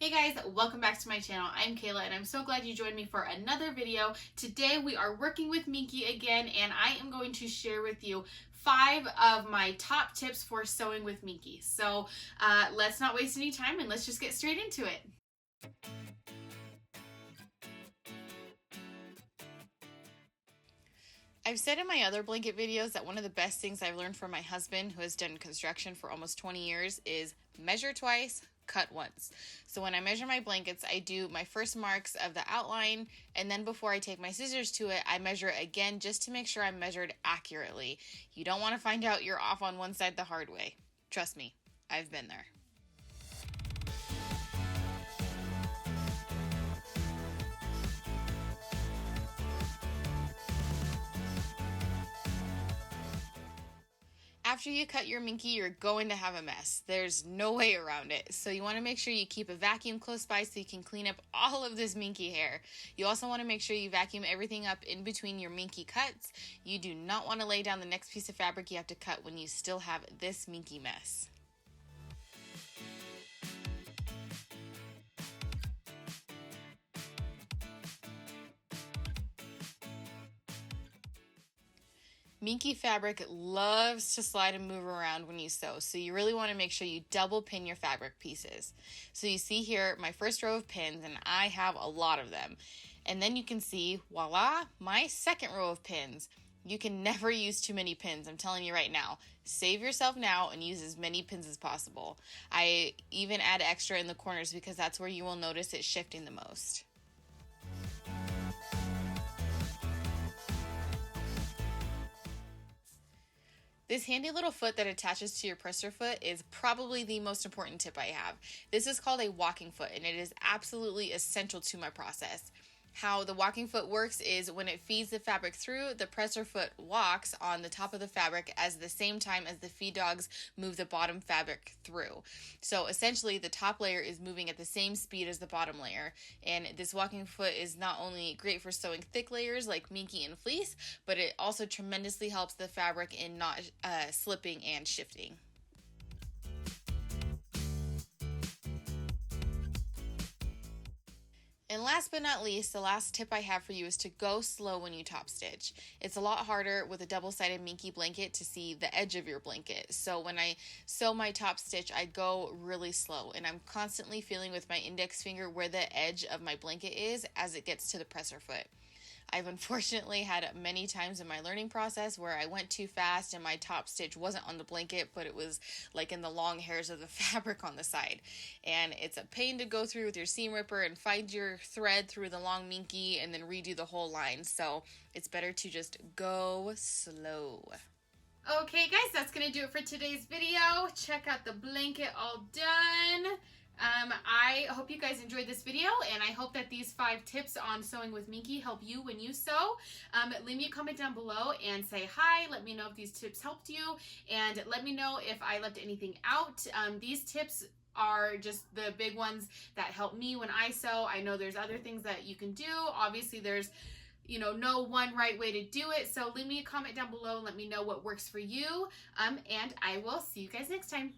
Hey guys, welcome back to my channel. I'm Kayla and I'm so glad you joined me for another video. Today we are working with Minky again and I am going to share with you 5 of my top tips for sewing with Minky. So let's not waste any time and let's just get straight into it. I've said in my other blanket videos that one of the best things I've learned from my husband, who has done construction for almost 20 years, is measure twice, cut once. So when I measure my blankets, I do my first marks of the outline, and then before I take my scissors to it, I measure it again just to make sure I'm measured accurately. You don't want to find out you're off on one side the hard way. Trust me, I've been there. After you cut your Minky, you're going to have a mess. There's no way around it. So you want to make sure you keep a vacuum close by so you can clean up all of this Minky hair. You also want to make sure you vacuum everything up in between your Minky cuts. You do not want to lay down the next piece of fabric you have to cut when you still have this Minky mess. Minky fabric loves to slide and move around when you sew, so you really want to make sure you double pin your fabric pieces. So you see here my first row of pins, and I have a lot of them. And then you can see, voila, my second row of pins. You can never use too many pins, I'm telling you right now. Save yourself now and use as many pins as possible. I even add extra in the corners because that's where you will notice it shifting the most. This handy little foot that attaches to your presser foot is probably the most important tip I have. This is called a walking foot and it is absolutely essential to my process. How the walking foot works is when it feeds the fabric through, the presser foot walks on the top of the fabric at the same time as the feed dogs move the bottom fabric through. So essentially the top layer is moving at the same speed as the bottom layer, and this walking foot is not only great for sewing thick layers like Minky and fleece, but it also tremendously helps the fabric in not slipping and shifting. And last but not least, the last tip I have for you is to go slow when you top stitch. It's a lot harder with a double-sided Minky blanket to see the edge of your blanket. So when I sew my top stitch, I go really slow and I'm constantly feeling with my index finger where the edge of my blanket is as it gets to the presser foot. I've unfortunately had many times in my learning process where I went too fast and my top stitch wasn't on the blanket, but it was like in the long hairs of the fabric on the side. And it's a pain to go through with your seam ripper and find your thread through the long Minky and then redo the whole line. So it's better to just go slow. Okay guys, that's going to do it for today's video. Check out the blanket all done. I hope you guys enjoyed this video, and I hope that these 5 tips on sewing with Minky help you when you sew. Leave me a comment down below and say hi. Let me know if these tips helped you, and let me know if I left anything out. These tips are just the big ones that help me when I sew. I know there's other things that you can do. Obviously, there's no one right way to do it. So leave me a comment down below and let me know what works for you. And I will see you guys next time.